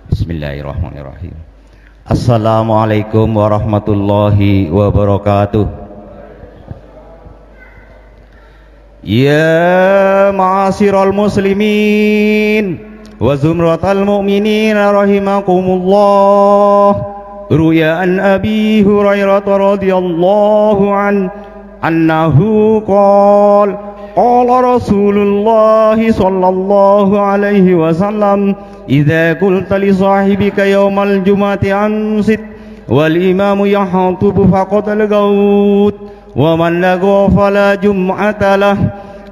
Bismillahirrahmanirrahim. Assalamualaikum warahmatullahi wabarakatuh. Ya ma'asyiral muslimin wa zumratal mu'minin rahimakumullah. Ruya an Abi Hurairah radhiyallahu anhu qala Rasulullah sallallahu alaihi wasallam idza qulta li sahibika yawmal jum'ati ansit wal imamu yahutubu faqad al-gaut wa man lagha fala jum'ata lah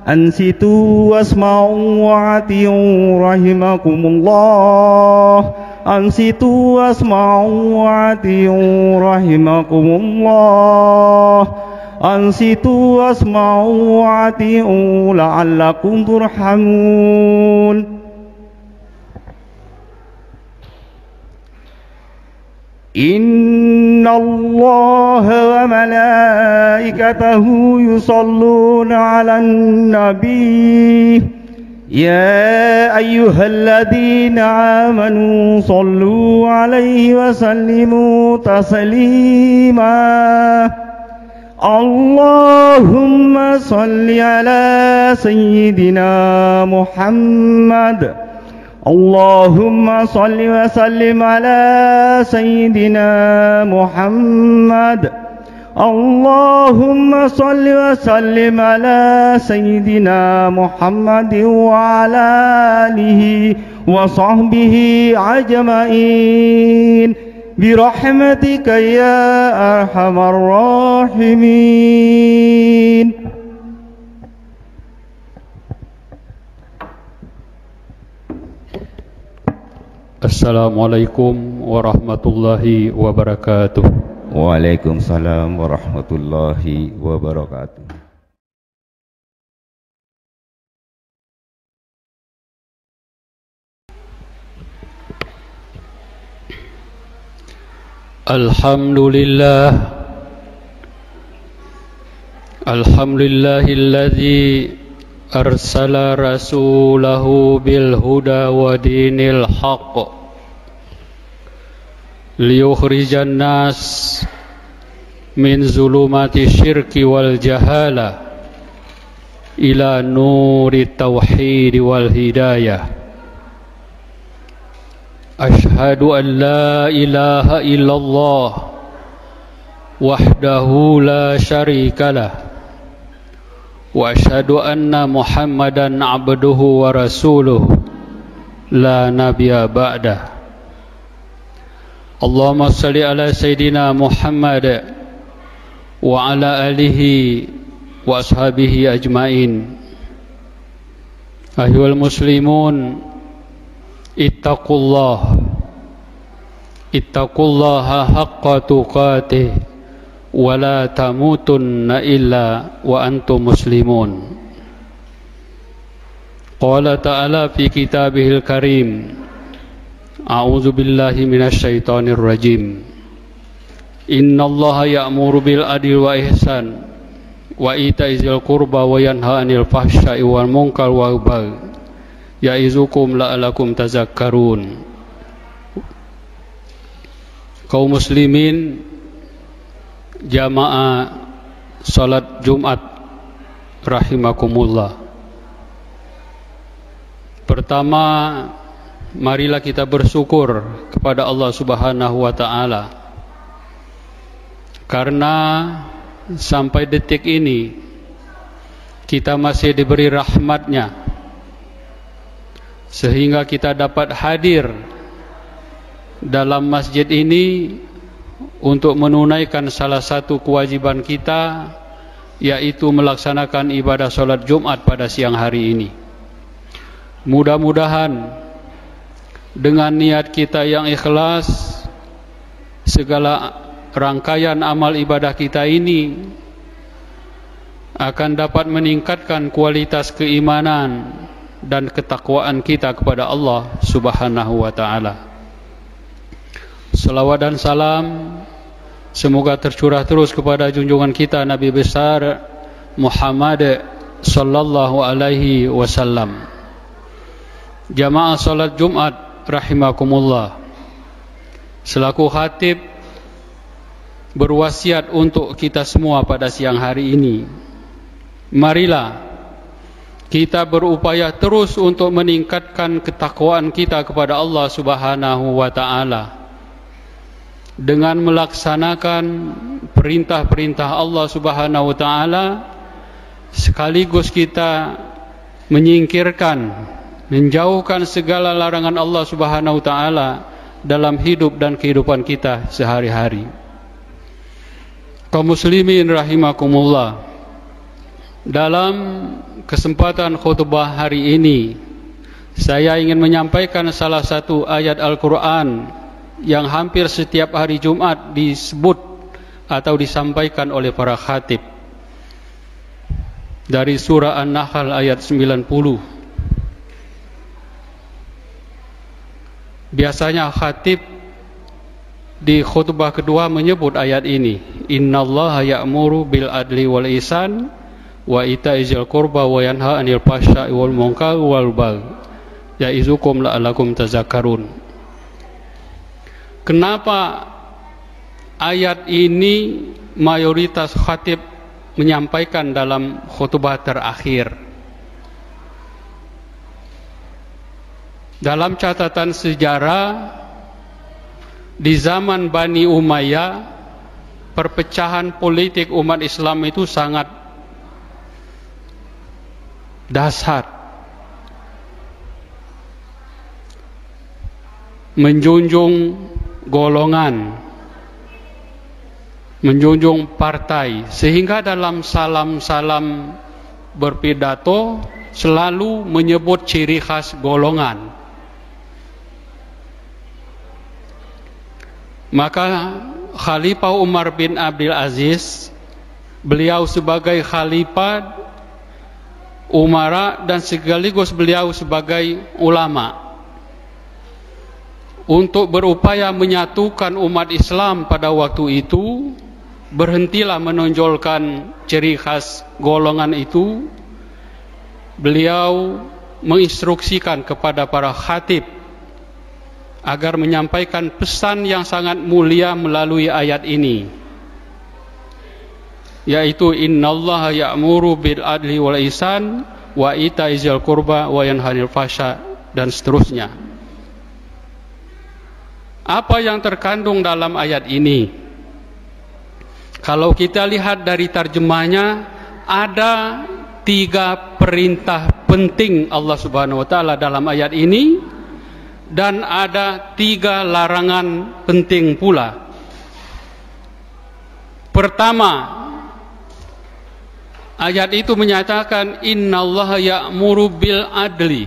ansitu wasma'u wa ati'u rahimakumullah ansitu wasma'u wa ati'u rahimakumullah ansitu wasma'u wa ati'u la'allakum turhamun. Inna Allaha wa malaikatahu yusalluna 'alan nabi ya ayyuhalladzina amanu sallu 'alaihi wa sallimu taslima. Allahumma salli ala sayyidina Muhammad. Allahumma salli wa sallim ala sayyidina Muhammad. Allahumma salli wa sallim ala sayyidina Muhammad wa ala alihi wa sahbihi ajma'in birahmatika ya arhamar rahimin. Assalamualaikum warahmatullahi wabarakatuh. Waalaikumsalam warahmatullahi wabarakatuh. Alhamdulillahilladzi arsala rasulahu bil huda wa dinil haqq liyukhrijan nas min zulumati syirki wal jahala ila nuri tauhid wal hidayah. Ashhadu an la ilaha illallah wahdahu la syarikalah wa asyhadu anna Muhammadan abduhu wa rasuluhu la nabiyya ba'dah. Allahumma salli ala sayyidina Muhammad wa ala alihi wa ashabihi ajmain. Ayyuhal muslimun, ittaqullaha haqqa tuqatih wa la tamutunna illa wa antum muslimun. Qala ta'ala fi kitabihil karim, a'udzu billahi minasy syaithanir rajim. Innallaha ya'muru bil adli wa ihsan wa ita'izil qurba wa yanha 'anil fahsya'i wal munkar wal baghi ya'izukum la'alakum tazakkarun. Kaum muslimin jamaah salat Jumat rahimakumullah. Pertama, marilah kita bersyukur kepada Allah Subhanahu wa taala karena sampai detik ini kita masih diberi rahmat-Nya sehingga kita dapat hadir dalam masjid ini untuk menunaikan salah satu kewajiban kita, yaitu melaksanakan ibadah sholat Jumat pada siang hari ini. Mudah-mudahan dengan niat kita yang ikhlas, segala rangkaian amal ibadah kita ini akan dapat meningkatkan kualitas keimanan dan ketakwaan kita kepada Allah Subhanahu wa taala. Salawat dan salam semoga tercurah terus kepada junjungan kita Nabi besar Muhammad sallallahu alaihi wasallam. Jamaah salat Jumat rahimakumullah. Selaku khatib berwasiat untuk kita semua pada siang hari ini. Marilah kita berupaya terus untuk meningkatkan ketakwaan kita kepada Allah Subhanahu wa taala dengan melaksanakan perintah-perintah Allah Subhanahu wa taala, sekaligus kita menjauhkan segala larangan Allah Subhanahu wa taala dalam hidup dan kehidupan kita sehari-hari. Kaum muslimin rahimakumullah, dalam kesempatan khutbah hari ini saya ingin menyampaikan salah satu ayat Al-Quran yang hampir setiap hari Jumat disebut atau disampaikan oleh para khatib, dari surah An-Nahl ayat 90. Biasanya khatib di khutbah kedua menyebut ayat ini, innallaha ya'muru bil adli wal ihsan wa ita'izil qurba wa yanha 'anil fahsya'i wal munkar wal baghi ya'izukum la'allakum tazakkarun. Kenapa ayat ini mayoritas khatib menyampaikan dalam khutbah terakhir? Dalam catatan sejarah, di zaman Bani Umayyah, perpecahan politik umat Islam itu sangat dahsyat, menjunjung golongan, menjunjung partai, sehingga dalam salam-salam berpidato selalu menyebut ciri khas golongan. Maka Khalifah Umar bin Abdul Aziz, beliau sebagai khalifah umara dan sekaligus beliau sebagai ulama, untuk berupaya menyatukan umat Islam pada waktu itu, berhentilah menonjolkan ciri khas golongan itu. Beliau menginstruksikan kepada para khatib agar menyampaikan pesan yang sangat mulia melalui ayat ini, yaitu innallaha ya'muru bil adli wal ihsan wa ita'izil qurba wa yanha 'anil fahsya, dan seterusnya. Apa yang terkandung dalam ayat ini? Kalau kita lihat dari terjemahnya, ada 3 perintah penting Allah Subhanahu wa taala dalam ayat ini, dan ada 3 larangan penting pula. Pertama, ayat itu menyatakan innallaha ya'muru bil adli.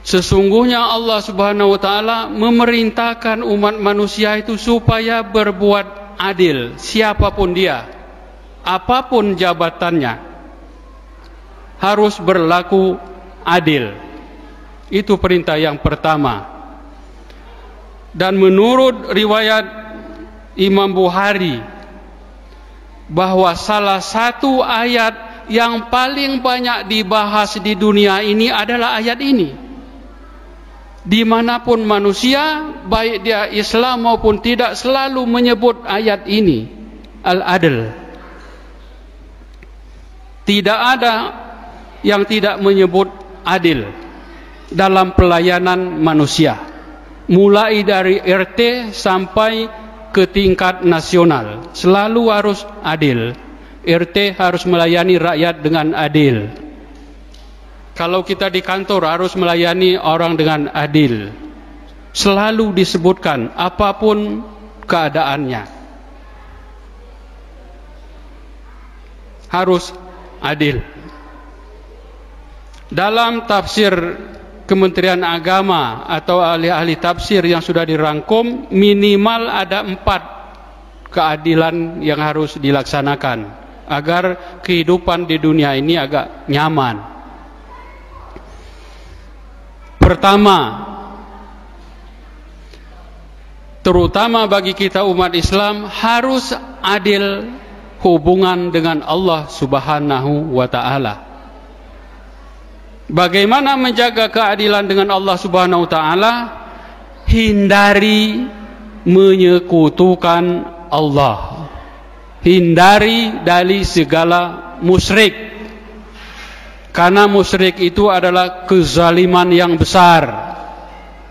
Sesungguhnya Allah Subhanahu wa taala memerintahkan umat manusia itu supaya berbuat adil, siapapun dia, apapun jabatannya, harus berlaku adil. Itu perintah yang pertama. Dan menurut riwayat Imam Bukhari, bahwa salah satu ayat yang paling banyak dibahas di dunia ini adalah ayat ini. Dimanapun manusia, baik dia Islam maupun tidak, selalu menyebut ayat ini, Al-Adl. Tidak ada yang tidak menyebut adil dalam pelayanan manusia, mulai dari RT sampai ke tingkat nasional, selalu harus adil. RT harus melayani rakyat dengan adil. Kalau kita di kantor harus melayani orang dengan adil. Selalu disebutkan apapun keadaannya, harus adil. Dalam tafsir Kementerian Agama atau ahli-ahli tafsir yang sudah dirangkum, minimal ada 4 keadilan yang harus dilaksanakan agar kehidupan di dunia ini agak nyaman. Pertama, terutama bagi kita umat Islam, harus adil hubungan dengan Allah Subhanahu wa ta'ala. Bagaimana menjaga keadilan dengan Allah Subhanahu wa ta'ala? Hindari menyekutukan Allah. Hindari dari segala musyrik. Karena musyrik itu adalah kezaliman yang besar.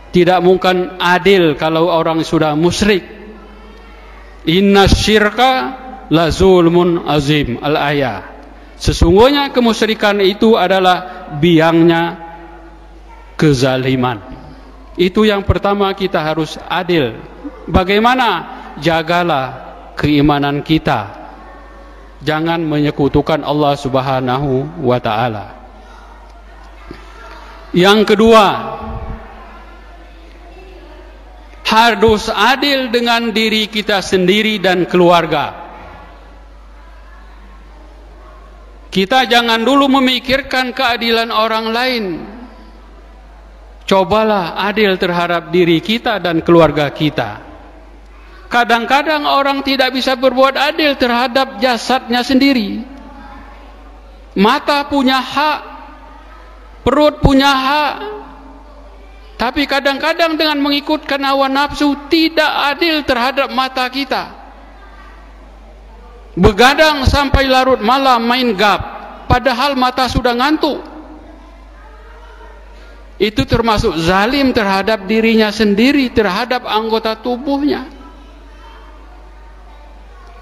Tidak mungkin adil kalau orang sudah musyrik. Inna syirka la zulmun azim, al-ayah. Sesungguhnya kemusyrikan itu adalah biangnya kezaliman. Itu yang pertama, kita harus adil. Bagaimana? Jagalah keimanan kita. Jangan menyekutukan Allah Subhanahu wa ta'ala. Yang kedua, harus adil dengan diri kita sendiri dan keluarga. Kita jangan dulu memikirkan keadilan orang lain. Cobalah adil terhadap diri kita dan keluarga kita. Kadang-kadang orang tidak bisa berbuat adil terhadap jasadnya sendiri. Mata punya hak, perut punya hak. Tapi kadang-kadang dengan mengikutkan hawa nafsu tidak adil terhadap mata kita. Begadang sampai larut malam main gap, padahal mata sudah ngantuk. Itu termasuk zalim terhadap dirinya sendiri, terhadap anggota tubuhnya.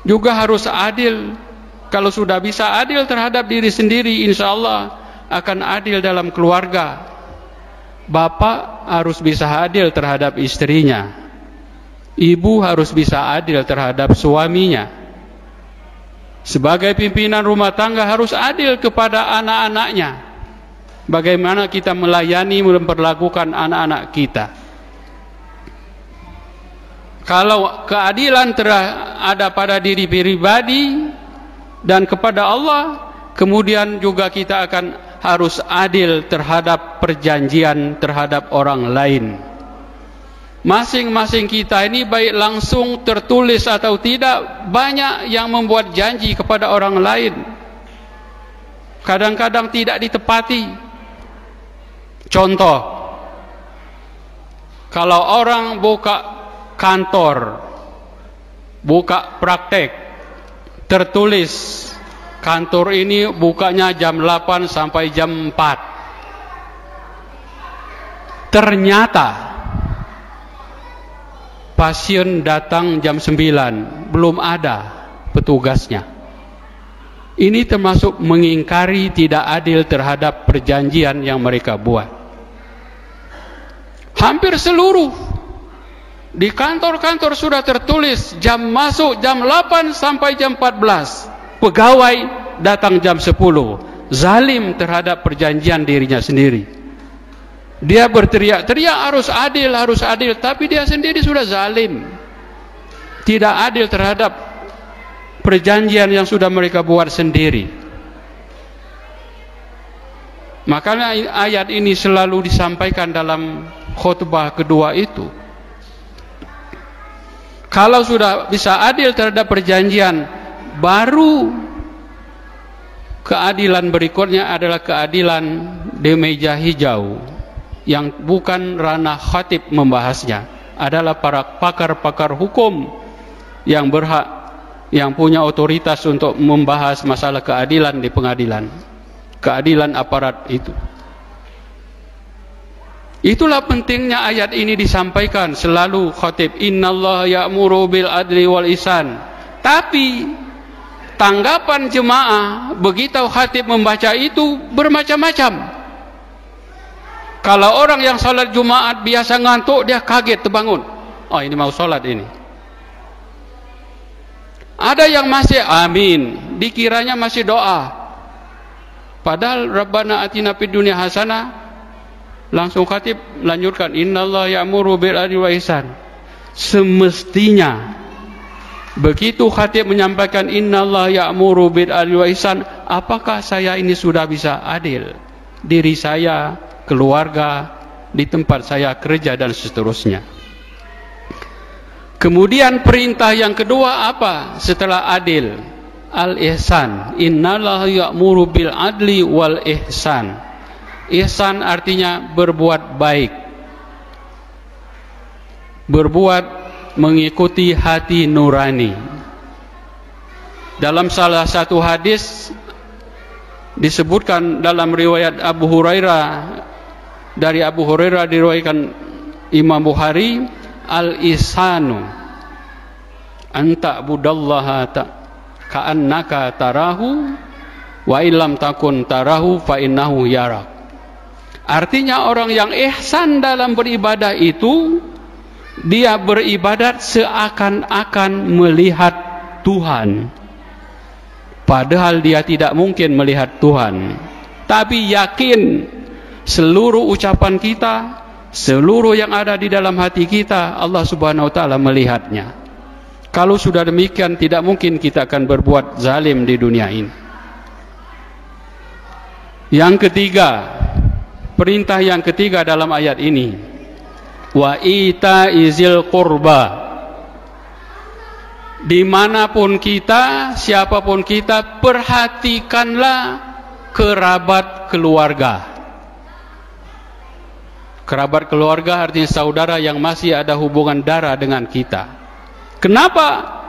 Juga harus adil. Kalau sudah bisa adil terhadap diri sendiri, insya Allah akan adil dalam keluarga. Bapak harus bisa adil terhadap istrinya. Ibu harus bisa adil terhadap suaminya. Sebagai pimpinan rumah tangga harus adil kepada anak-anaknya. Bagaimana kita melayani, memperlakukan anak-anak kita. Kalau keadilan ada pada diri pribadi dan kepada Allah, kemudian juga kita akan harus adil terhadap perjanjian terhadap orang lain. Masing-masing kita ini baik langsung tertulis atau tidak, banyak yang membuat janji kepada orang lain. Kadang-kadang tidak ditepati. Contoh, kalau orang buka kantor, buka praktek, tertulis kantor ini bukanya jam 8 sampai jam 4. Ternyata pasien datang jam 9, belum ada petugasnya. Ini termasuk mengingkari, tidak adil terhadap perjanjian yang mereka buat. Hampir seluruh di kantor-kantor sudah tertulis jam masuk jam 8 sampai jam 14. Pegawai datang jam 10. Zalim terhadap perjanjian dirinya sendiri. Dia berteriak-teriak harus adil, tapi dia sendiri sudah zalim. Tidak adil terhadap perjanjian yang sudah mereka buat sendiri. Makanya ayat ini selalu disampaikan dalam khutbah kedua itu. Kalau sudah bisa adil terhadap perjanjian, baru keadilan berikutnya adalah keadilan di meja hijau, yang bukan ranah khatib membahasnya, adalah para pakar-pakar hukum yang berhak, yang punya otoritas untuk membahas masalah keadilan di pengadilan, keadilan aparat itu. Itulah pentingnya ayat ini disampaikan selalu khatib, innallaha ya'muru bil adli wal ihsan. Tapi tanggapan jemaah begitu khatib membaca itu bermacam-macam. Kalau orang yang salat Jumat biasa ngantuk, dia kaget terbangun. Oh, ini mau salat ini. Ada yang masih amin, dikiranya masih doa. Padahal Rabbana atina fid dunya hasanah, langsung khatib lanjutkan innallaha ya'muru bil adli wa ihsan. Semestinya Begitu khatib menyampaikan innallaha ya'muru bil adli wal ihsan, apakah saya ini sudah bisa adil? Diri saya, keluarga, di tempat saya kerja dan seterusnya. Kemudian perintah yang kedua apa setelah adil? Al-ihsan. Innallaha ya'muru bil adli wal ihsan. Ihsan artinya berbuat baik, berbuat mengikuti hati nurani. Dalam salah satu hadis disebutkan dalam riwayat Abu Hurairah, dari Abu Hurairah diriwayatkan Imam Bukhari, al-ihsanu anta budallaha ka'annaka tarahu wa illam takun tarahu fa innahu yarak. Artinya orang yang ihsan dalam beribadah itu, dia beribadat seakan-akan melihat Tuhan, padahal dia tidak mungkin melihat Tuhan, tapi yakin seluruh ucapan kita, seluruh yang ada di dalam hati kita, Allah Subhanahu wa taala melihatnya. Kalau sudah demikian, tidak mungkin kita akan berbuat zalim di dunia ini. Yang ketiga, perintah yang ketiga dalam ayat ini, wa itaizil qurba. Dimanapun kita, siapapun kita, perhatikanlah kerabat keluarga. Kerabat keluarga artinya saudara yang masih ada hubungan darah dengan kita. Kenapa?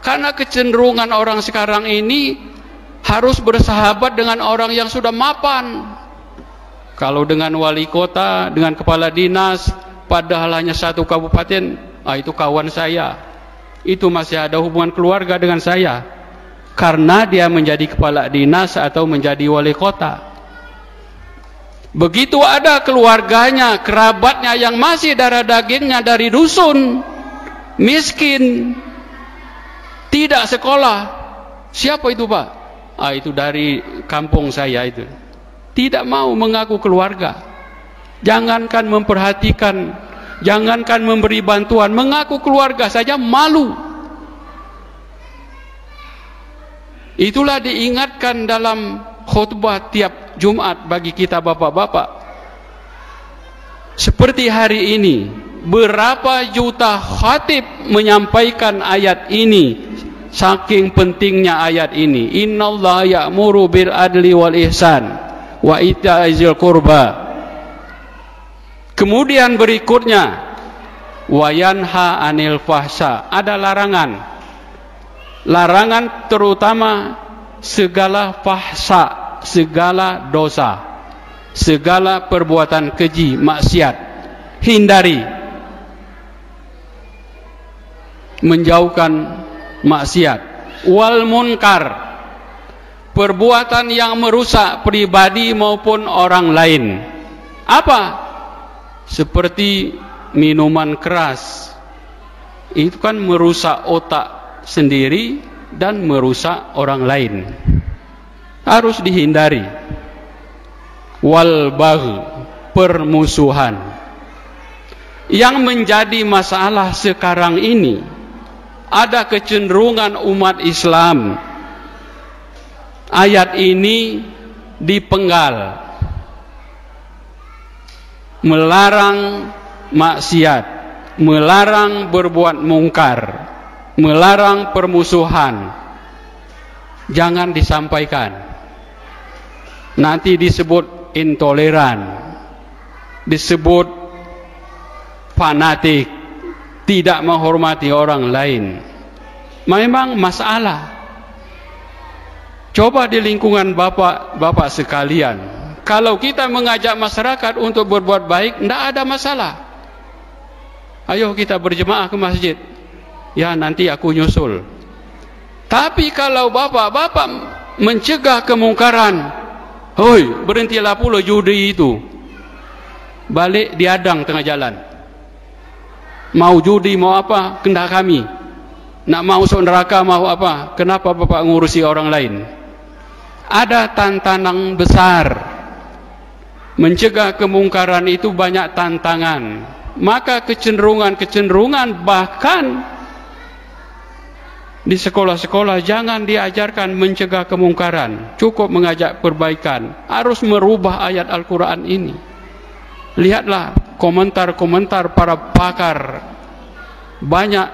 Karena kecenderungan orang sekarang ini harus bersahabat dengan orang yang sudah mapan. Kalau dengan wali kota, dengan kepala dinas, padahal hanya satu kabupaten, itu kawan saya, itu masih ada hubungan keluarga dengan saya, karena dia menjadi kepala dinas atau menjadi wali kota. Begitu ada keluarganya, kerabatnya yang masih darah dagingnya dari dusun, miskin, tidak sekolah. Siapa itu, Pak? Itu dari kampung saya itu. Tidak mau mengaku keluarga. Jangankan memperhatikan, jangankan memberi bantuan, mengaku keluarga saja malu. Itulah diingatkan dalam khutbah tiap Jumat bagi kita bapak-bapak. Seperti hari ini, berapa juta khatib menyampaikan ayat ini, saking pentingnya ayat ini. Innallaha ya'muru bil adli wal ihsan wa ita'izil qurba. Kemudian berikutnya, wa yanha anil fahsya. Ada larangan. Larangan terutama segala fahsya, segala dosa, segala perbuatan keji, maksiat, hindari. Menjauhkan maksiat. Wal munkar, perbuatan yang merusak pribadi maupun orang lain. Apa? Seperti minuman keras, itu kan merusak otak sendiri dan merusak orang lain, harus dihindari. Wal baghi, permusuhan. Yang menjadi masalah sekarang ini, ada kecenderungan umat Islam ayat ini dipenggal, melarang maksiat, melarang berbuat mungkar, melarang permusuhan. Jangan disampaikan, nanti disebut intoleran, disebut fanatik, tidak menghormati orang lain. Memang masalah. Coba di lingkungan bapak-bapak sekalian, kalau kita mengajak masyarakat untuk berbuat baik, tidak ada masalah. Ayo kita berjemaah ke masjid, ya nanti aku nyusul. Tapi kalau bapak-bapak mencegah kemungkaran, hoi berhentilah pula judi itu, balik diadang tengah jalan. Mau judi mau apa, kehendak kami. Nak mau masuk neraka mau apa, kenapa bapak ngurusi orang lain? Ada tantangan besar. Mencegah kemungkaran itu banyak tantangan. Maka kecenderungan bahkan Di sekolah-sekolah jangan diajarkan mencegah kemungkaran, cukup mengajak perbaikan. Harus merubah ayat Al-Quran ini. Lihatlah komentar-komentar para pakar. Banyak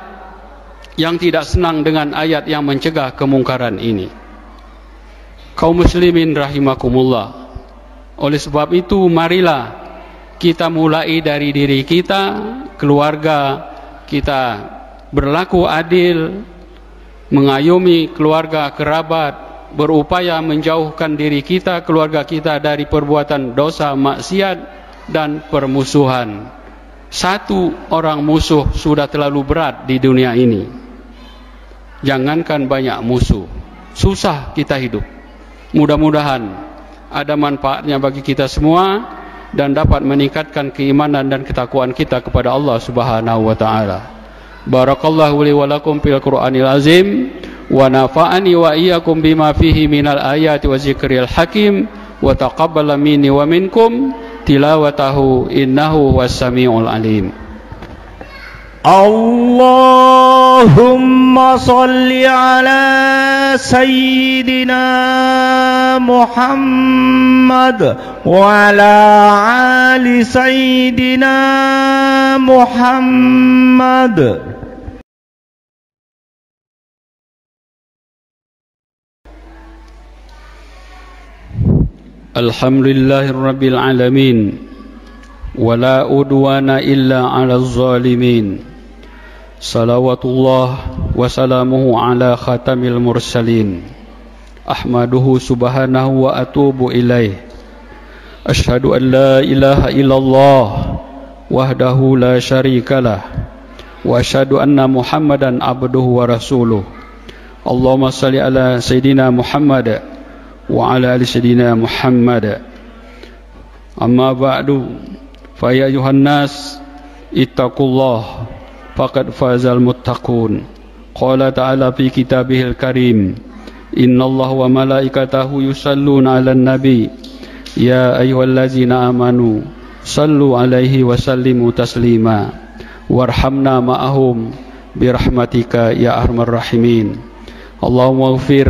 yang tidak senang dengan ayat yang mencegah kemungkaran ini. Kaum muslimin rahimakumullah. Oleh sebab itu marilah kita mulai dari diri kita, keluarga kita berlaku adil, mengayomi keluarga kerabat, berupaya menjauhkan diri kita, keluarga kita dari perbuatan dosa, maksiat dan permusuhan. Satu orang musuh sudah terlalu berat di dunia ini. Jangankan banyak musuh, susah kita hidup. Mudah-mudahan ada manfaatnya bagi kita semua dan dapat meningkatkan keimanan dan ketakwaan kita kepada Allah Subhanahu wa taala. Barakallahu li wa lakum fil Qur'anil azim wa nafa'ani wa iyyakum bima fihi minal ayati wa zikril hakim wa taqabbala minni wa minkum tilawatahu innahu was-sami'ul alim. Allahumma salli ala sayyidina Muhammad wa ala ali sayyidina Muhammad. Alhamdulillahirabbil alamin wala udwana illa 'alal zalimin. Salawatullah wa salamuhu ala khatamil mursalin. Ahmaduhu subhanahu wa atubu ilaih. Ashhadu an la ilaha illallah wahdahu la syarikalah wa ashhadu anna Muhammadan abduhu wa rasuluh. Allahumma salli ala sayyidina Muhammad wa ala ali sayyidina Muhammad. Amma ba'du, fa ya ayuhan nas ittaqullah faqad fazal muttaqun. Qala ta'ala fi kitabihil karim, innallaha wa malaikatahu yusalluna 'alan nabi ya ayyuhallazina amanu sallu 'alaihi wa sallimu taslima warhamna ma'ahum birahmatika ya arhamar rahimin. Allahumma ighfir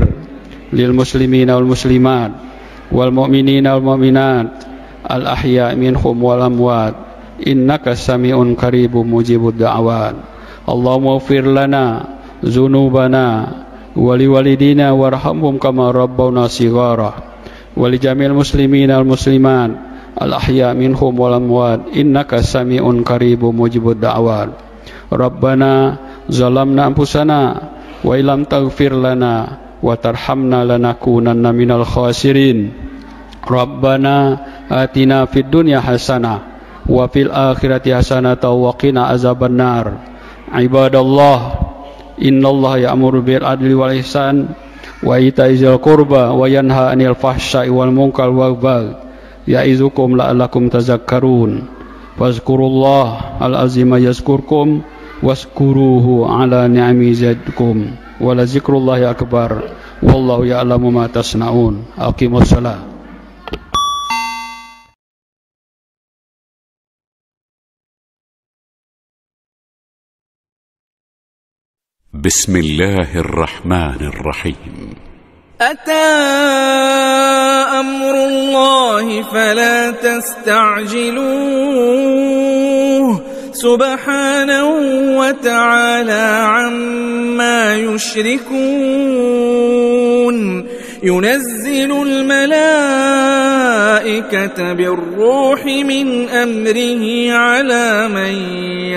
lil muslimina wal muslimat wal mu'minina wal mu'minat al ahya' minhum wal amwat innaka sami'un qaribun mujibud da'awat. Allahumma ighfir lana dzunubana wa liwalidina warhamhum kama rabbawna shighara wa li jamil muslimina wal muslimat al ahya' minhum wal amwat innaka sami'un qaribun mujibud da'awat. Rabbana zalamna anfusana wa illam taghfir lana wa tarhamna lanakunanna minal khasirin. Rabbana atina fid dunya hasanah wa fil akhirati hasanatan wa qina azabannar. Ibadallah, innallaha ya'muru bil adli wal ihsan wa ita'i dzil qurba wa yanha 'anil fahsya'i wal munkar wal baghi ya'izukum la'allakum tadhakkarun. Fazkurullah al-azima yazkurkum waskuruhu ala ni'ami yazidkum wa la zikrullahi akbar wallahu ya'lamu ma tasna'un. Aqimus shalah. بسم الله الرحمن الرحيم. أتى أمر الله فلا تستعجلوه سبحانه وتعالى عما يشركون. ينزل الملائكة بالروح من أمره على من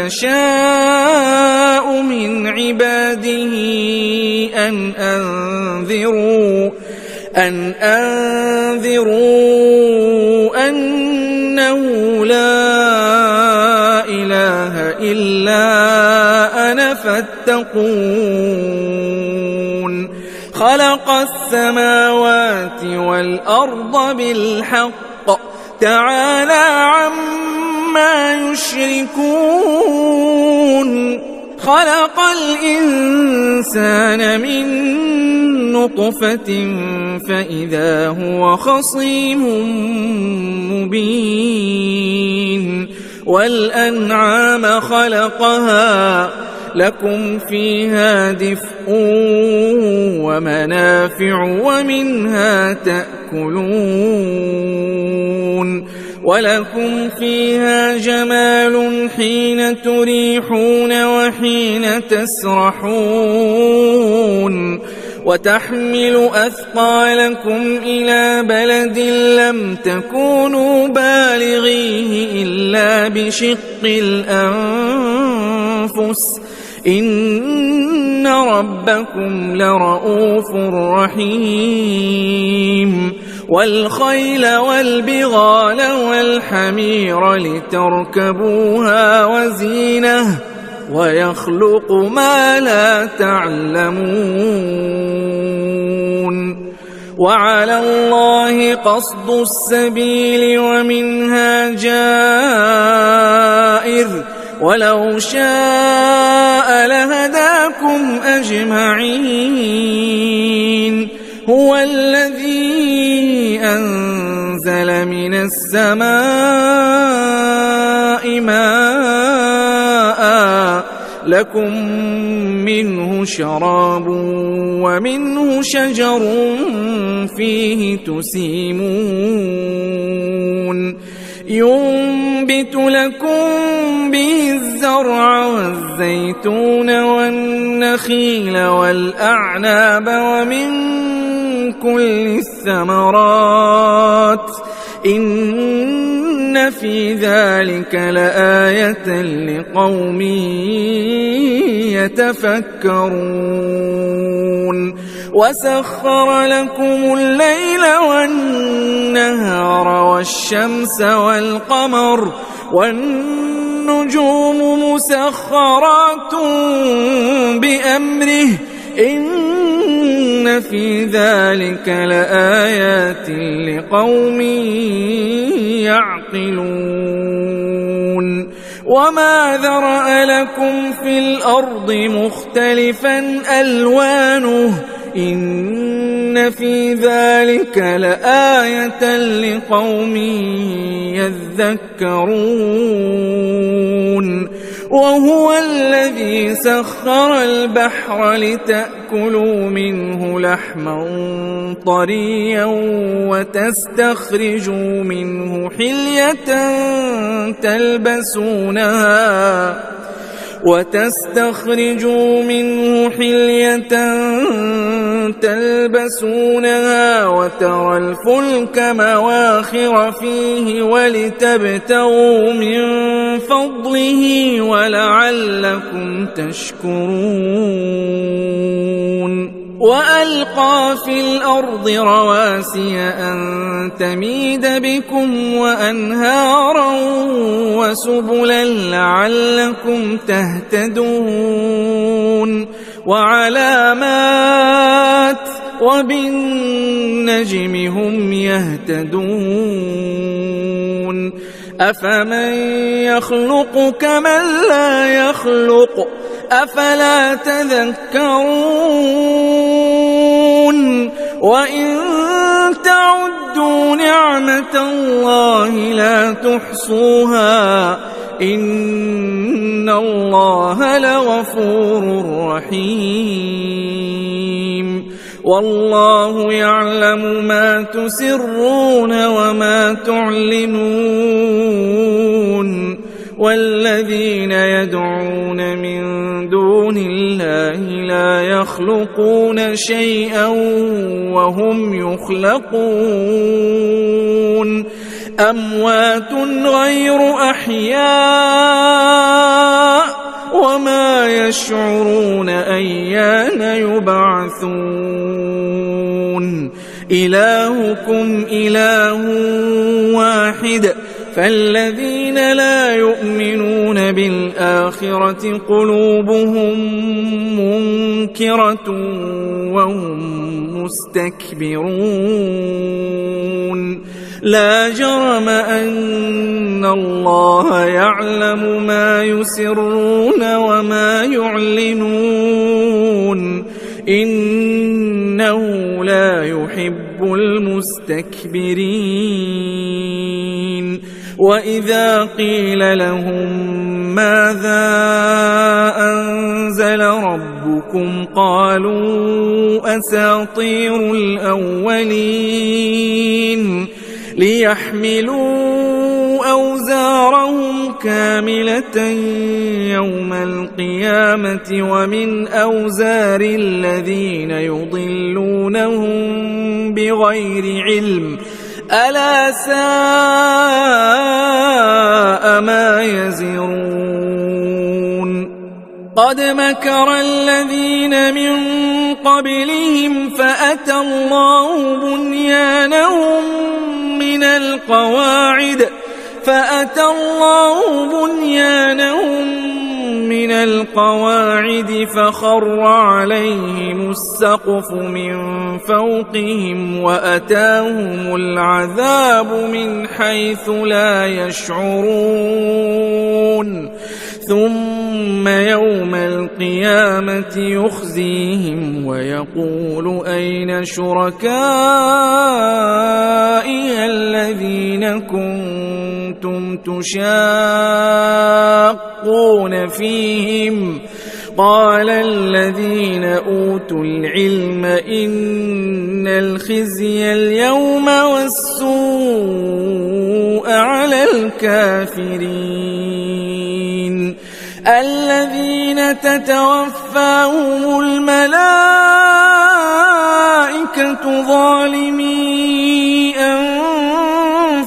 يشاء من عباده أن أنذروا أنه لا إله إلا أنا فاتقون. خلق السماوات والأرض بالحق تعالى عما يشركون. خلق الإنسان من نطفة فإذا هو خصيم مبين. والأنعام خلقها لكم فيها دفء ومنافع ومنها تأكلون ولكم فيها جمال حين تريحون وحين تسرحون وتحمل أثقالكم إلى بلد لم تكونوا بالغيه إلا بشق الأنفس إن ربكم لرؤوف رحيم والخيل والبغال والحمير لتركبوها وزينة ويخلق ما لا تعلمون وعلى الله قصد السبيل ومنها جائر ولو شاء لهداكم أجمعين هو الذي أنزل من السماء ماء لكم منه شراب ومنه شجر فيه تسيمون ينبت لكم به الزرع والزيتون والنخيل والأعناب ومن كل الثمرات إن في ذلك لآية لقوم يتفكرون وسخر لكم الليل والنهار والشمس والقمر والنجوم مسخرات بأمره إن في ذلك لآيات لقوم يعقلون وما ذرأ لكم في الأرض مختلفا ألوانه إن في ذلك لآية لقوم يذكرون وهو الذي سخر البحر لتأكلوا منه لحما طريا وتستخرجوا منه حلية تلبسونها وترى الفلك مواخر فيه ولتبتغوا من فضله ولعلكم تشكرون وألقى في الأرض رواسي أن تميد بكم وأنهارا وسبلا لعلكم تهتدون وعلامات وبالنجم هم يهتدون أفمن يخلق كمن لا يخلق أفلا تذكرون وإن تعدوا نعمة الله لا تحصوها إن الله لغفور رحيم والله يعلم ما تسرون وما تعلنون والذين يدعون من دون الله لا يخلقون شيئا وهم يخلقون أموات غير أحياء وما يشعرون أيان يبعثون إلهكم إله واحد فالذين لا يؤمنون بالآخرة قلوبهم منكرة وهم مستكبرون لا جرم أن الله يعلم ما يسرون وما يعلنون إنه لا يحب يحب المستكبرين وإذا قيل لهم ماذا أنزل ربكم قالوا أساطير الأولين ليحملوا أوزارهم كاملة يوم القيامة ومن أوزار الذين يضلونهم بغير علم ألا ساء ما يزرون قد مكر الذين من قبلهم فأتى الله بنيانهم من القواعد فخر عليهم السقف من فوقهم وأتاهم العذاب من حيث لا يشعرون ثم يوم القيامة يخزيهم ويقول أين شركائي الذين كنتم تشاقون فيهم قال الذين أوتوا العلم إن الخزي اليوم والسوء على الكافرين الذين تتوفاهم الملائكة ظالمي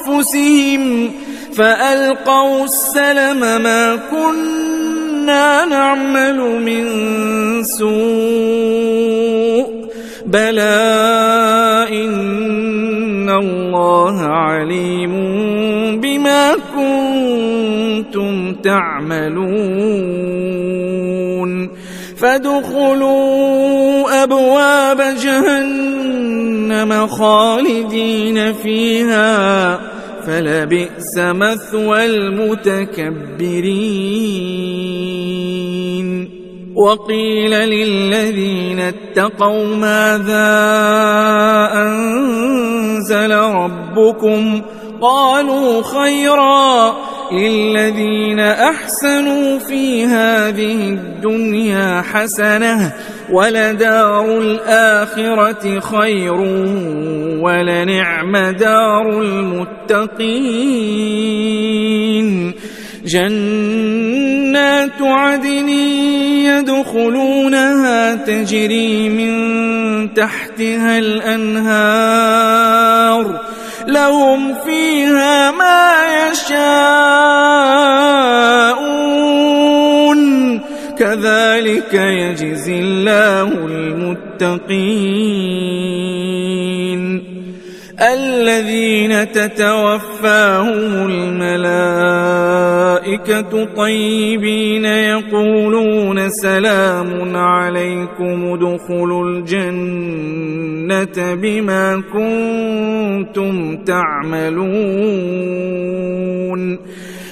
أنفسهم فألقوا السلم ما كنا نعمل من سوء بلى إن الله عليم بما كنتم تعملون فادخلوا أبواب جهنم خالدين فيها فلبئس مثوى المتكبرين وقيل للذين اتقوا ماذا أنزل ربكم قالوا خيرا للذين أحسنوا في هذه الدنيا حسنة ولدار الآخرة خير ولنعم دار المتقين جنات عدن يدخلونها تجري من تحتها الأنهار لهم فيها ما يشاءون كذلك يجزي الله المتقين الذين تتوفاهم الملائكة طيبين يقولون سلام عليكم ادخلوا الجنة بما كنتم تعملون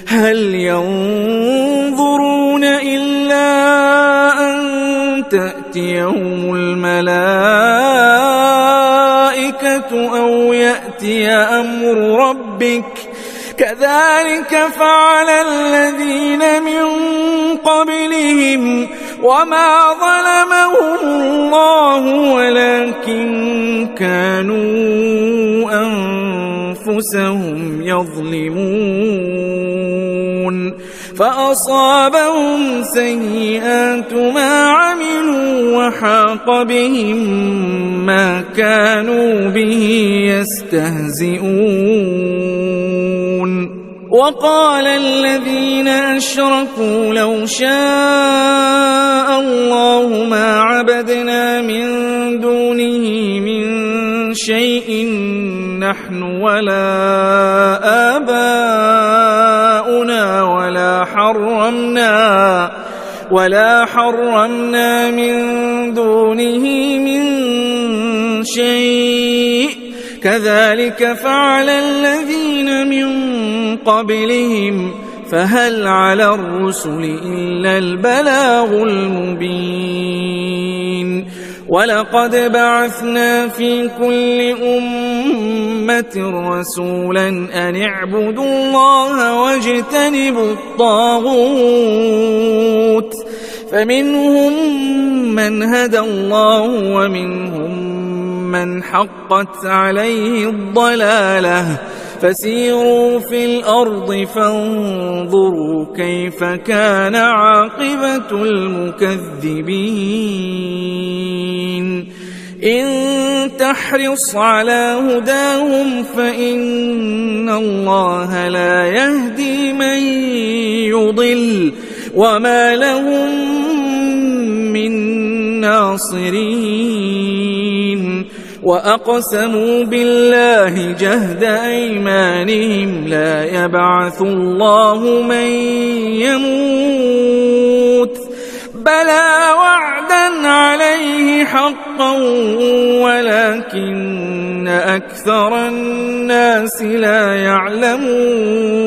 هل ينظرون إلا أن تأتيهم الملائكة أو يأتي أمر ربك كذلك فعل الذين من قبلهم وما ظلمهم الله ولكن كانوا أنفسهم يظلمون فأصابهم سيئات ما عملوا وحاق بهم ما كانوا به يستهزئون وقال الذين أشركوا لو شاء الله ما عبدنا من دونه من شيء نحن ولا آباؤنا ولا حرمنا من دونه من شيء كذلك فعل الذين من قبلهم فهل على الرسل إلا البلاغ المبين ولقد بعثنا في كل أمة رسولا أن اعبدوا الله واجتنبوا الطاغوت فمنهم من هدى الله ومنهم من حقت عليه الضلالة فسيروا في الأرض فانظروا كيف كان عاقبة المكذبين إن تحرص على هداهم فإن الله لا يهدي من يضل وما لهم من ناصرين وأقسموا بالله جهد أيمانهم لا يبعث الله من يموت بلى وعدا عليه حقا ولكن أكثر الناس لا يعلمون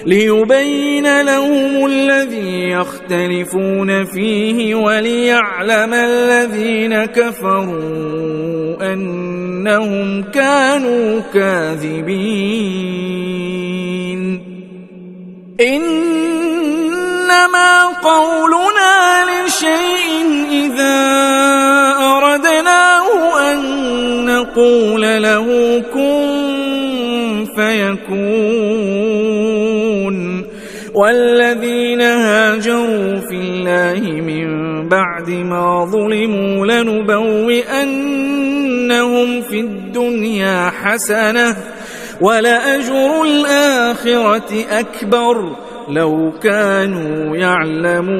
ليبين لهم الذي يختلفون فيه وليعلم الذين كفروا أنهم كانوا كاذبين إنما قولنا لشيء إذا أردناه أن نقول له كن فيكون والذين هاجروا في الله من بعد ما ظلموا لنبوئنهم في الدنيا حسنة ولأجر الآخرة أكبر لو كانوا يعلمون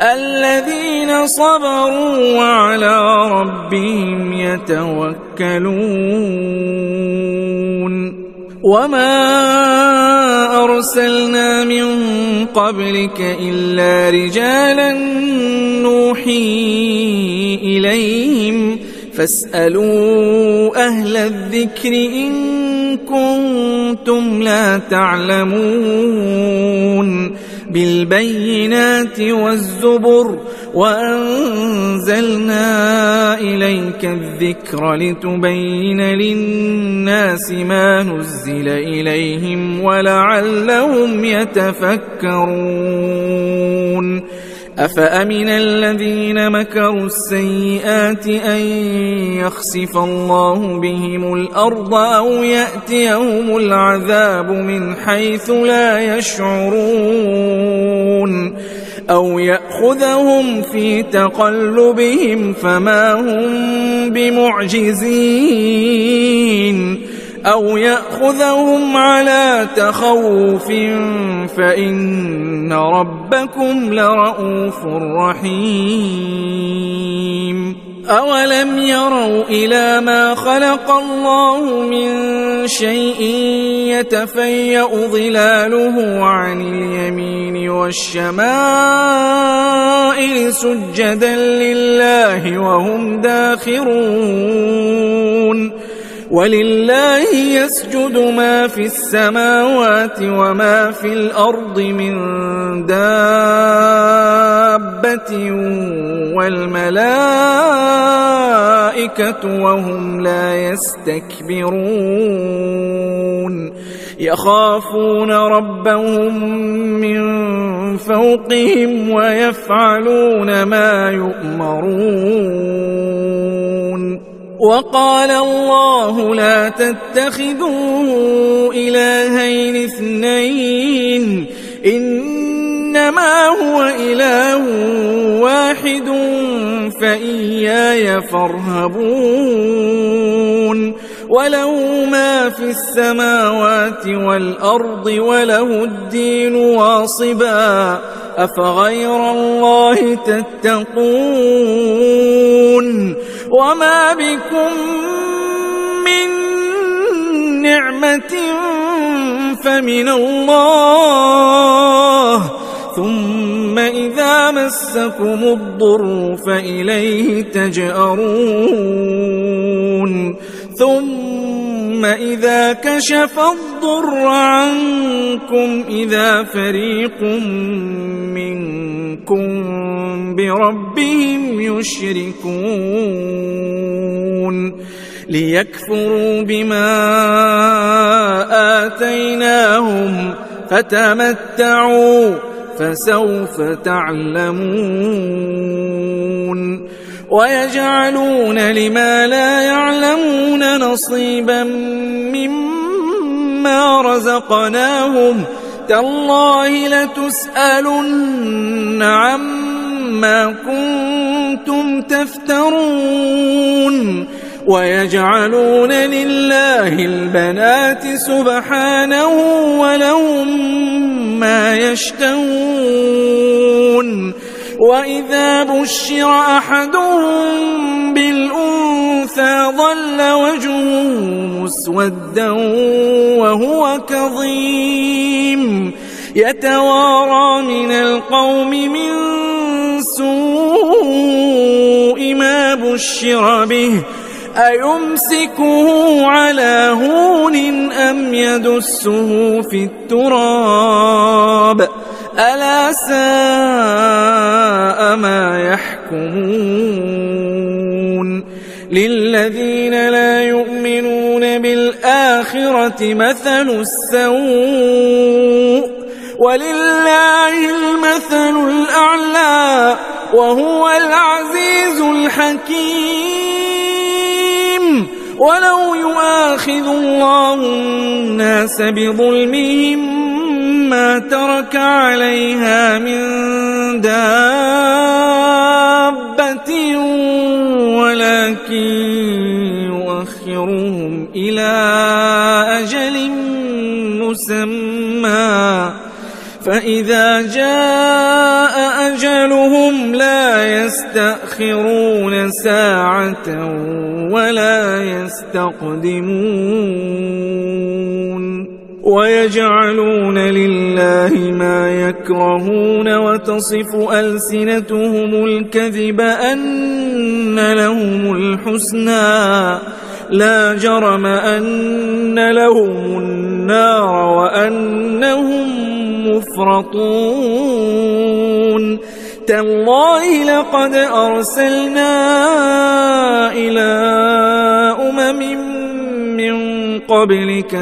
الذين صبروا وعلى ربهم يتوكلون وما أرسلنا من قبلك إلا رجالا نوحي إليهم فاسألوا أهل الذكر إن كنتم لا تعلمون بالبينات والزبر وأنزلنا إليك الذكر لتبين للناس ما نزل إليهم ولعلهم يتفكرون أفأمن الذين مكروا السيئات أن يخسف الله بهم الأرض أو يأتيهم العذاب من حيث لا يشعرون أو يأخذهم في تقلبهم فما هم بمعجزين أو يأخذهم على تخوف فإن ربكم لرؤوف رحيم أولم يروا إلى ما خلق الله من شيء يتفيأ ظلاله عن اليمين والشمائل سجدا لله وهم داخرون ولله يسجد ما في السماوات وما في الأرض من دابة والملائكة وهم لا يستكبرون يخافون ربهم من فوقهم ويفعلون ما يؤمرون وقال الله لا تتخذوا إلهين اثنين إنما هو إله واحد فإياي فارهبون وله ما في السماوات والأرض وله الدين واصبا أفغير الله تتقون وما بكم من نعمة فمن الله ثم إذا مسكم الضر فإليه تجأرون ثم ثم إذا كشف الضر عنكم إذا فريق منكم بربهم يشركون ليكفروا بما آتيناهم فتمتعوا فسوف تعلمون ويجعلون لما لا يعلمون نصيبا مما رزقناهم تالله لتسألن عما كنتم تفترون ويجعلون لله البنات سبحانه ولهم ما يشتهون وإذا بشر أحدهم بالأنثى ظل وجهه مسودا وهو كظيم يتوارى من القوم من سوء ما بشر به أيمسكه على هون أم يدسه في التراب ألا ساء ما يحكمون للذين لا يؤمنون بالآخرة مثل السوء ولله المثل الأعلى وهو العزيز الحكيم ولو يؤاخذ الله الناس بظلمهم ما ترك عليها من دابة ولكن يؤخرهم إلى أجل مسمى فإذا جاء أجلهم لا يستأخرون ساعة ولا يستقدمون ويجعلون لله ما يكرهون وتصف ألسنتهم الكذب أن لهم الحسنى لا جرم أن لهم النار وأنهم مفرطون تالله لقد أرسلنا إلى من قبلك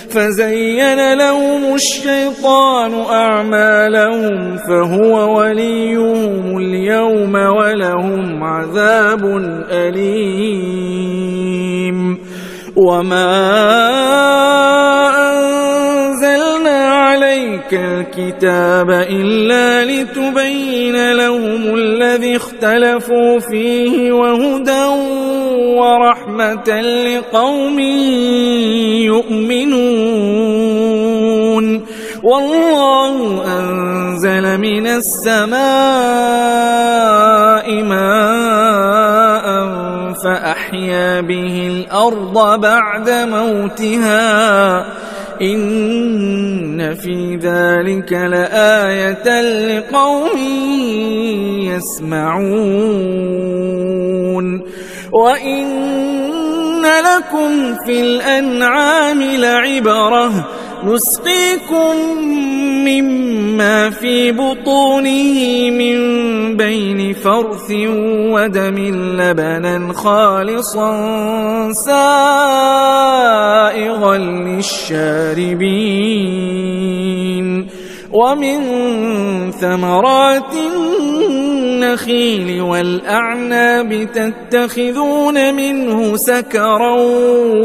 فزين لهم الشيطان أعمالهم فهو وليهم اليوم ولهم عذاب أليم وما أنزلنا عليك الكتاب إلا لتبين لهم الذي اختلفوا فيه وهدى ورحمة لقوم يؤمنون والله أنزل من السماء ماء فأحيا به الأرض بعد موتها إن في ذلك لآية لقوم يسمعون وإن لكم في الأنعام لعبرة نسقيكم مما في بطونه من بين فرث ودم لبنا خالصا سائغا للشاربين ومن ثمرات النخيل والأعناب تتخذون منه سكرا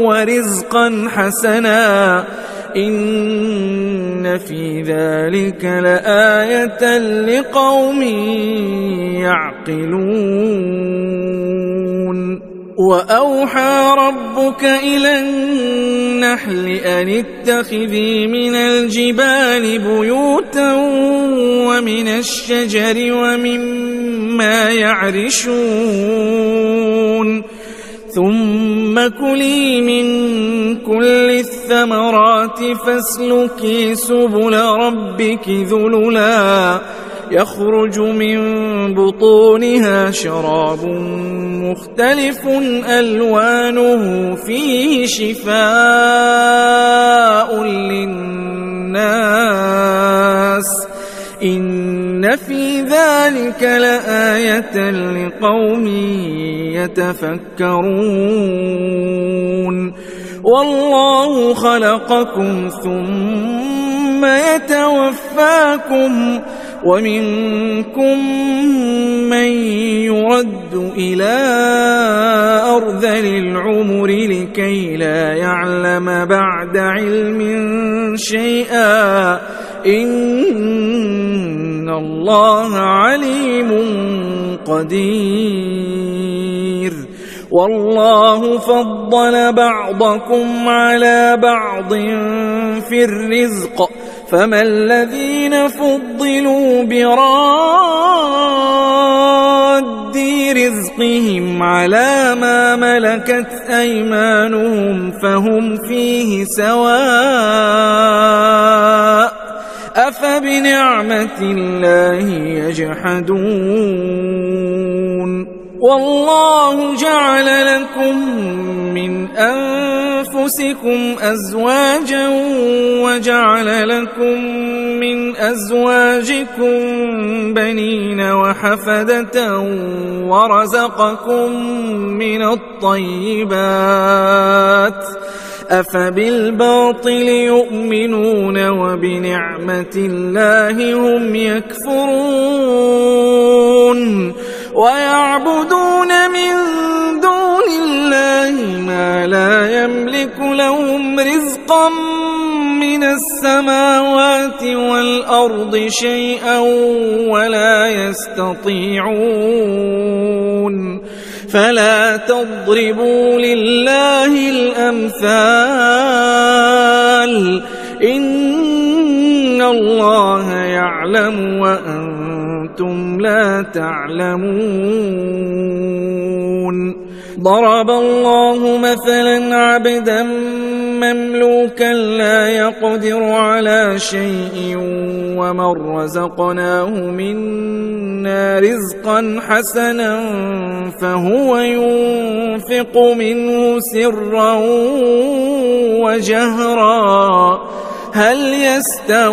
ورزقا حسنا إن في ذلك لآية لقوم يعقلون وأوحى ربك إلى النحل أن اتخذي من الجبال بيوتا ومن الشجر ومما يعرشون ثم كلي من كل الثمرات فاسلكي سبل ربك ذللا يخرج من بطونها شراب مختلف ألوانه فيه شفاء للناس إن في ذلك لآية لقوم يتفكرون والله خلقكم ثم يتوفاكم ومنكم من يرد إلى أرذل العمر لكي لا يعلم بعد علم شيئا إن الله عليم قدير والله فضل بعضكم على بعض في الرزق فما الذين فضلوا براد رزقهم على ما ملكت أيمانهم فهم فيه سواء أفبنعمة الله يجحدون والله جعل لكم من أنفسكم أزواجا وجعل لكم من أزواجكم بنين وحفدة ورزقكم من الطيبات أفبالباطل يؤمنون وبنعمة الله هم يكفرون ويعبدون من دون الله ما لا يملك لهم رزقا من السماوات والأرض شيئا ولا يستطيعون فلا تضربوا لله الأمثال إن الله يعلم وأنتم لا تعلمون ضرب الله مثلا عبدا مملوكا لا يقدر على شيء ومن رزقناه منا رزقا حسنا فهو ينفق منه سرا وجهرا هل يستوون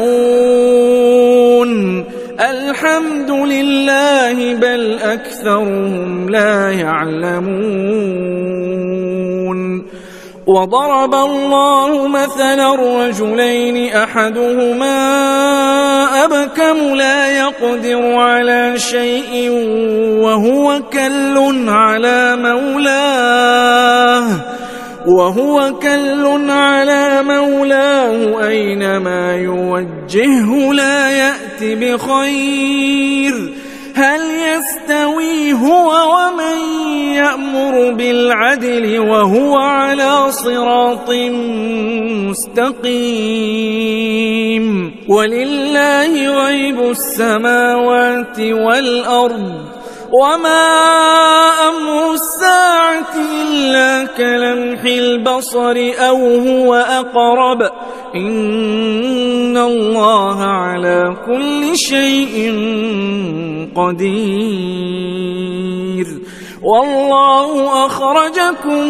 الحمد لله بل أكثرهم لا يعلمون وضرب الله مثلا رجلين أحدهما أبكم لا يقدر على شيء وهو كل على مولاه أينما يوجهه لا يأت بخير هل يستوي هو ومن يأمر بالعدل وهو على صراط مستقيم ولله غيب السماوات والأرض وما أمر الساعة إلا كلمح البصر أو هو أقرب إن الله على كل شيء قدير والله أخرجكم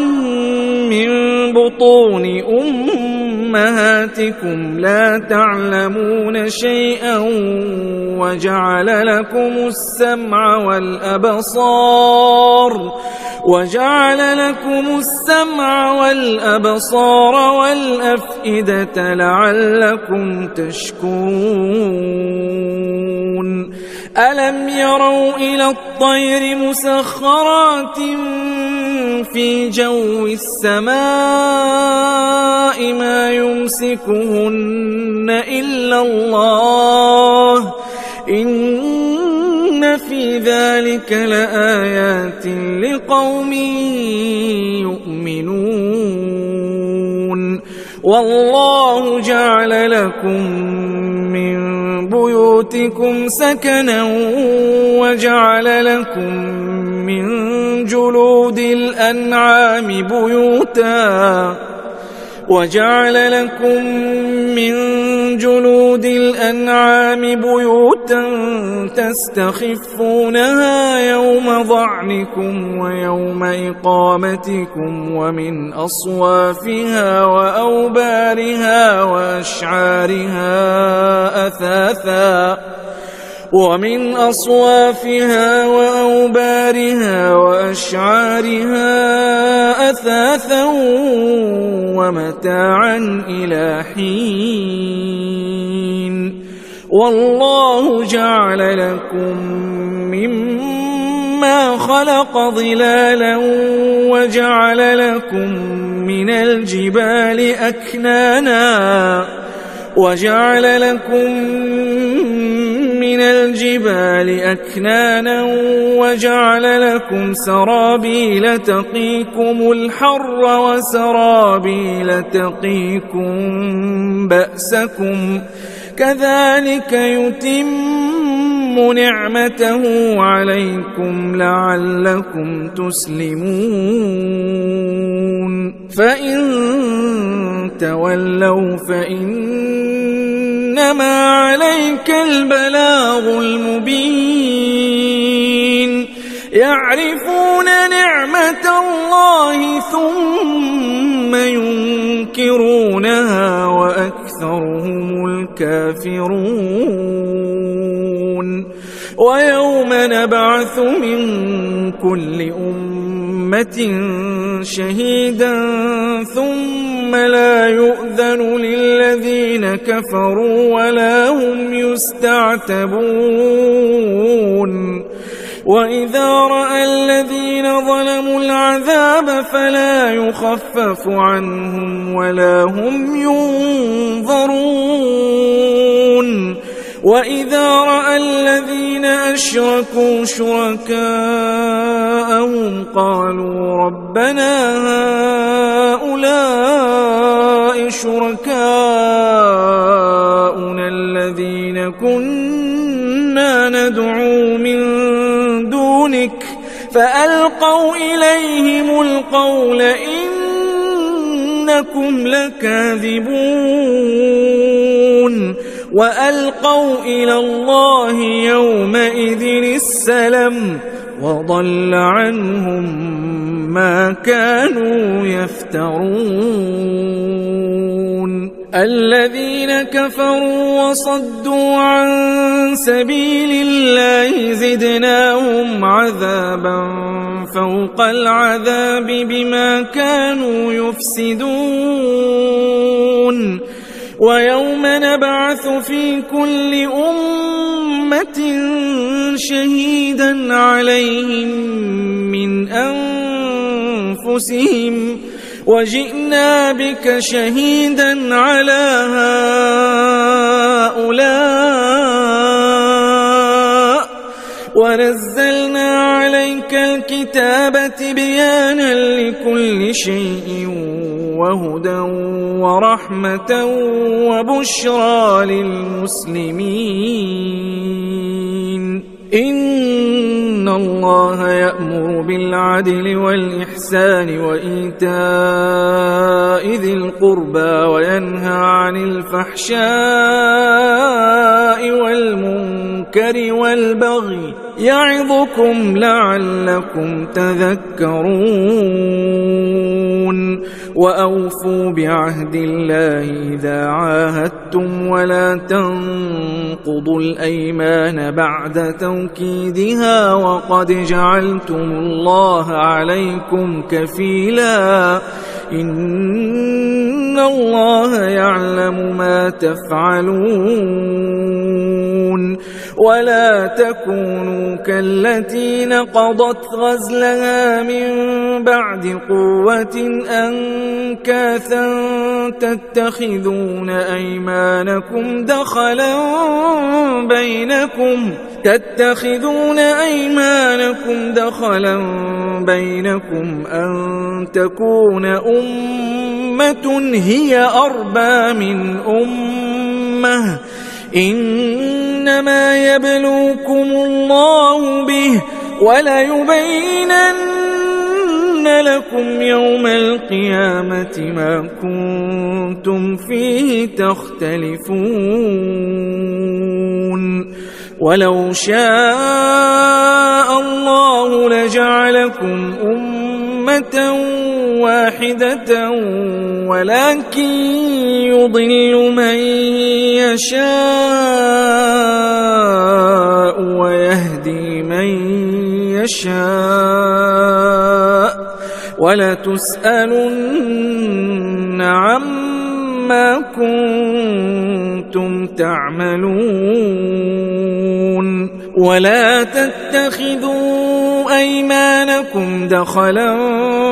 من بطون أمهاتكم لا تعلمون شيئا وجعل لكم السمع والأبصار والأفئدة لعلكم تشكرون ألم يروا إلى الطير مسخرات في جو السماء ما يمسكهن إلا الله إن في ذلك لآيات لقوم يؤمنون والله جعل لكم من بيوتكم سكنا وجعل لكم من جلود الأنعام وجعل لكم من جلود الأنعام بيوتا تستخفونها يوم ظعنكم ويوم إقامتكم ومن أصوافها وأوبارها وأشعارها أثاثا ومتاعا إلى حين والله جعل لكم مما خلق ظلالا وجعل لكم من الجبال أكنانا وجعل لكم سرابيل تقيكم الحر وسرابيل تقيكم بأسكم كذلك يتم نعمته عليكم لعلكم تسلمون فإن تولوا فإنما عليك البلاغ المبين يعرفون نعمة الله ثم ينكرونها وأكثرهم الكافرون ويوم نبعث من كل أمة شهيدا ثم لا يؤذن للذين كفروا ولا هم يستعتبون وإذا رأى الذين ظلموا العذاب فلا يخفف عنهم ولا هم ينظرون وإذا رأى الذين أشركوا شركاءهم قالوا ربنا هؤلاء شركاؤنا الذين كنا ندعو من دونك فألقوا إليهم القول إنكم لكاذبون وألقوا إلى الله يومئذ السلم وضل عنهم ما كانوا يفترون الذين كفروا وصدوا عن سبيل الله زدناهم عذابا فوق العذاب بما كانوا يفسدون ويوم نبعث في كل أمة شهيدا عليهم من أنفسهم وجئنا بك شهيدا على هؤلاء ونزلنا عليك الكتاب تبيانا لكل شيء وهدى ورحمة وبشرى للمسلمين إن الله يأمر بالعدل والإحسان وإيتاء ذي القربى وينهى عن الفحشاء والمنكر والبغي يعظكم لعلكم تذكرون وأوفوا بعهد الله إذا عاهدتم ولا تنقضوا الأيمان بعد توكيدها وقد جعلتم الله عليكم كفيلا إن الله يعلم ما تفعلون ولا تكونوا كالتي نقضت غزلها من بعد قوة أنكاثا تتخذون أيمانكم دخلا بينكم أن تكون أمة هي أربى من أمة إنما يبلوكم الله به وليبيننه لكم يوم القيامة ما كنتم فيه تختلفون ولو شاء الله لجعلكم أمة واحدة ولكن يضل من يشاء ويهدي من يشاء ولتسألن عما كنتم تعملون ولا تتخذوا أيمانكم دخلا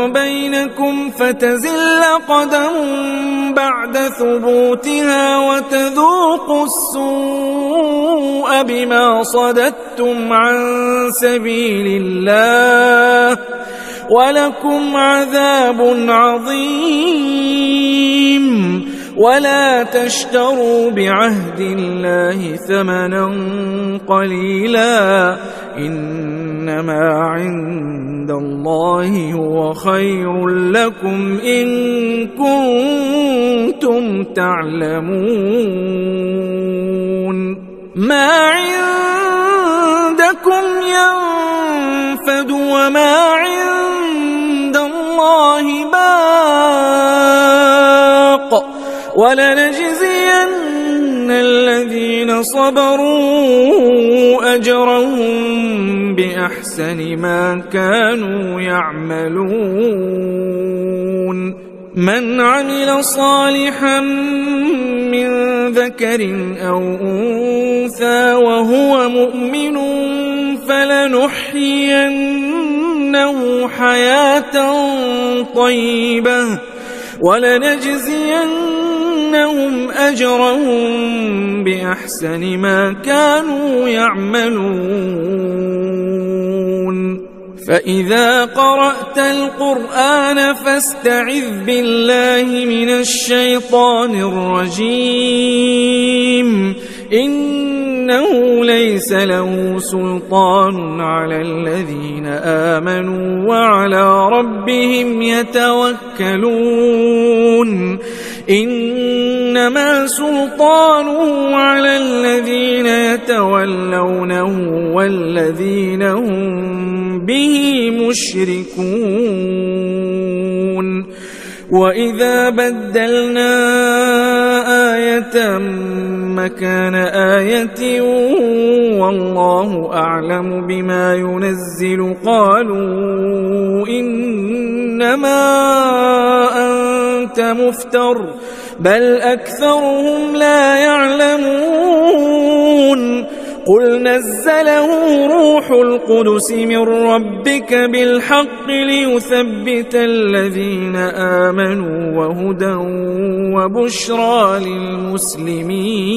بينكم فتزل قدم بعد ثبوتها وتذوقوا السوء بما صددتم عن سبيل الله ولكم عذاب عظيم ولا تشتروا بعهد الله ثمنا قليلا إنما عند الله هو خير لكم إن كنتم تعلمون ما عندكم ينفد وما عند الله باق ولنجزين الذين صبروا أجرهم بأحسن ما كانوا يعملون من عمل صالحا من ذكر أو أنثى وهو مؤمن فلنحيينه حياة طيبة ولنجزينهم أجرهم بأحسن ما كانوا يعملون فإذا قرأت القرآن فاستعذ بالله من الشيطان الرجيم إنه ليس له سلطان على الذين آمنوا وعلى ربهم يتوكلون إنما سلطانه على الذين يتولونه والذين هم به مشركون وإذا بدلنا آية مكان آية والله أعلم بما ينزل قالوا إنما أنت مفتر بل أكثرهم لا يعلمون قل نزله روح القدس من ربك بالحق ليثبت الذين آمنوا وهدى وبشرى للمسلمين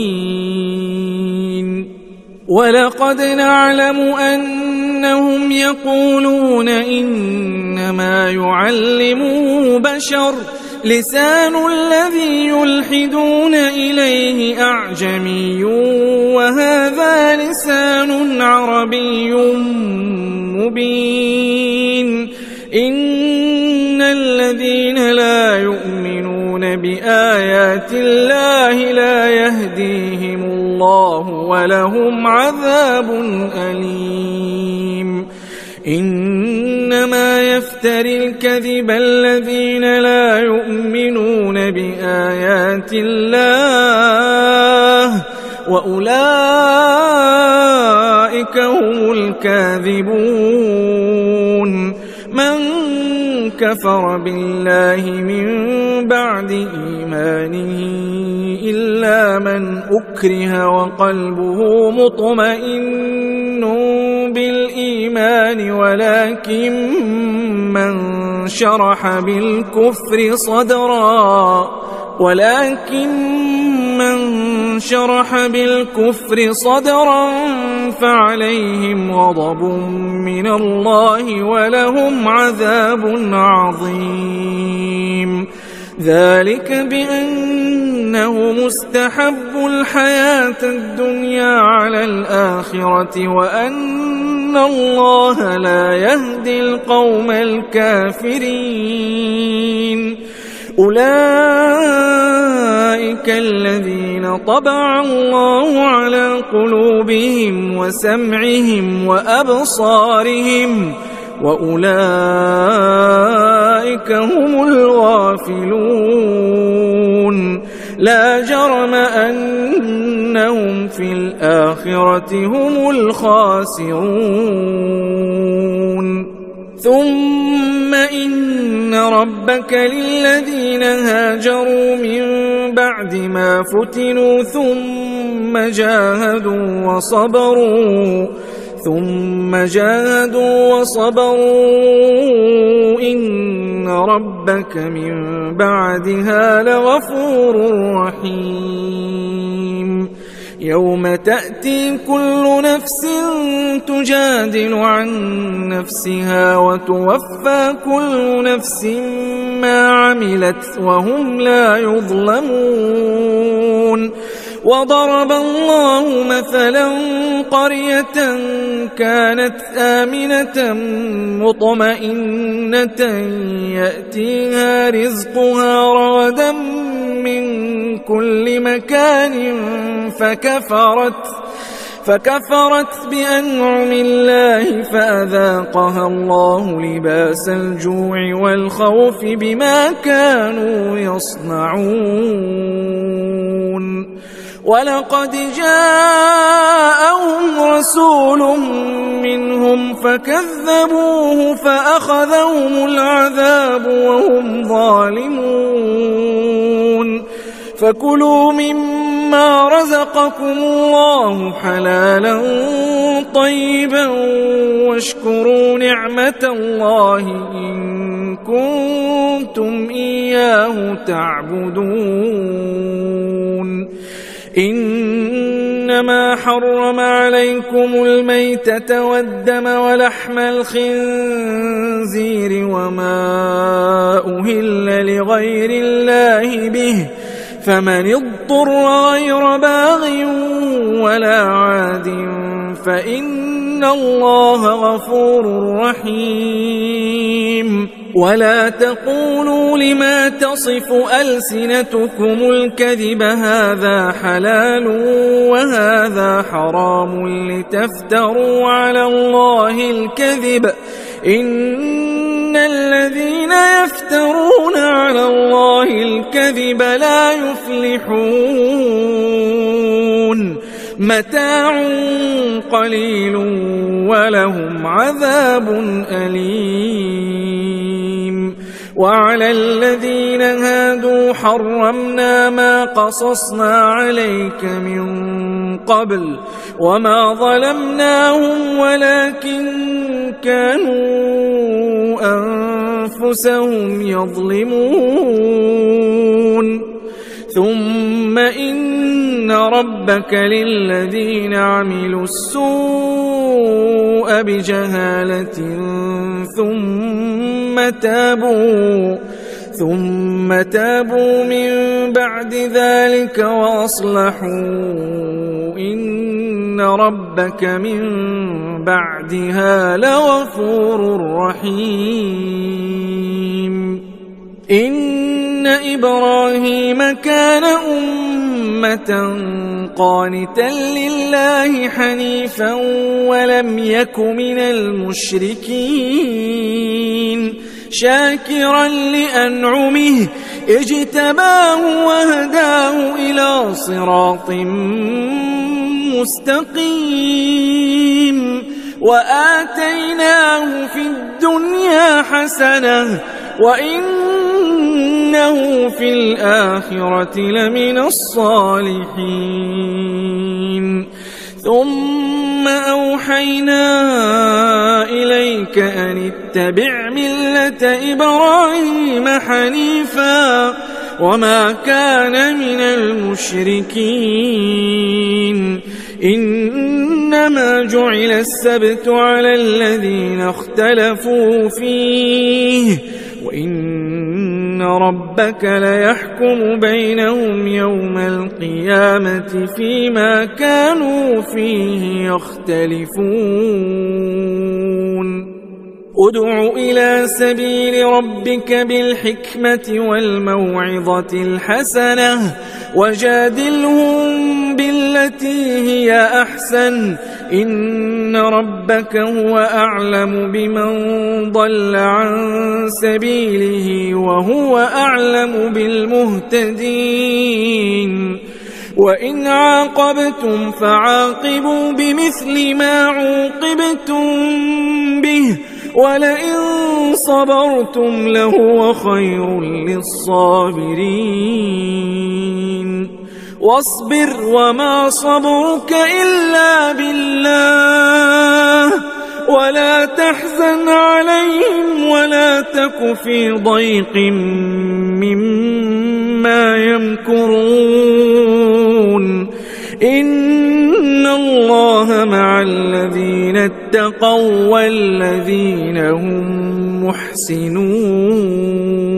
ولقد نعلم أنهم يقولون إنما يعلمه بشر لسان الذي يلحدون إليه أعجمي وهذا لسان عربي مبين إن الذين لا يؤمنون بآيات الله لا يهديهم الله ولهم عذاب أليم إنما يفتري الكذب الذين لا يؤمنون بآيات الله وأولئك هم الكاذبون من كفر بالله من بعد إيمانه إلا من أكره وقلبه مطمئن بالإيمان ولكن من شرح بالكفر صدرا فعليهم غضب من الله ولهم عذاب عظيم ذلك بأنه مستحب الحياة الدنيا على الآخرة وأن وأن الله لا يهدي القوم الكافرين. أولئك الذين طبع الله على قلوبهم وسمعهم وأبصارهم وأولئك هم الغافلون. لا جرم أنهم في الآخرة هم الخاسرون. ثم إن ربك للذين هاجروا من بعد ما فتنوا ثم جاهدوا وصبروا إن ربك من بعدها لغفور رحيم. يوم تأتي كل نفس تجادل عن نفسها وتوفى كل نفس ما عملت وهم لا يظلمون. وضرب الله مثلا قرية كانت آمنة مطمئنة يأتيها رزقها رغدا من كل مكان فكفرت بأنعم الله فأذاقها الله لباس الجوع والخوف بما كانوا يصنعون. ولقد جاءهم رسول منهم فكذبوه فأخذهم العذاب وهم ظالمون. فكلوا مما رزقكم الله حلالا طيبا واشكروا نعمة الله إن كنتم إياه تعبدون. إنما حرم عليكم الميتة والدم ولحم الخنزير وما أهل لغير الله به فمن اضطر غير باغ ولا عاد فإن الله غفور رحيم. ولا تقولوا لما تصف ألسنتكم الكذب هذا حلال وهذا حرام لتفتروا على الله الكذب إن الذين يفترون على الله الكذب لا يفلحون. متاع قليل ولهم عذاب أليم. وعلى الذين هادوا حرمنا ما قصصنا عليك من قبل وما ظلمناهم ولكن كانوا أنفسهم يظلمون. ثم إن ربك للذين عملوا السوء بجهالة ثم تابوا من بعد ذلك وأصلحوا إن ربك من بعدها لغفور رحيم. إن إبراهيم كان أمة قانتا لله حنيفا ولم يك من المشركين شاكرا لأنعمه اجتباه وهداه إلى صراط مستقيم. وآتيناه في الدنيا حسنة وإنه في الآخرة لمن الصالحين. ثم أوحينا إليك أن اتبع ملة إبراهيم حنيفا وما كان من المشركين. إنما جعل السبت على الذين اختلفوا فيه وإن إن ربك ليحكم بينهم يوم القيامة فيما كانوا فيه يختلفون ادع إلى سبيل ربك بالحكمة والموعظة الحسنة وجادلهم بالتي هي أحسن إن ربك هو أعلم بمن ضل عن سبيله وهو أعلم بالمهتدين وإن عاقبتم فعاقبوا بمثل ما عوقبتم به ولئن صبرتم لهو خير للصابرين واصبر وما صبرك إلا بالله ولا تحزن عليهم ولا تك في ضيق مما يمكرون إن الله مع الذين اتقوا والذين هم محسنون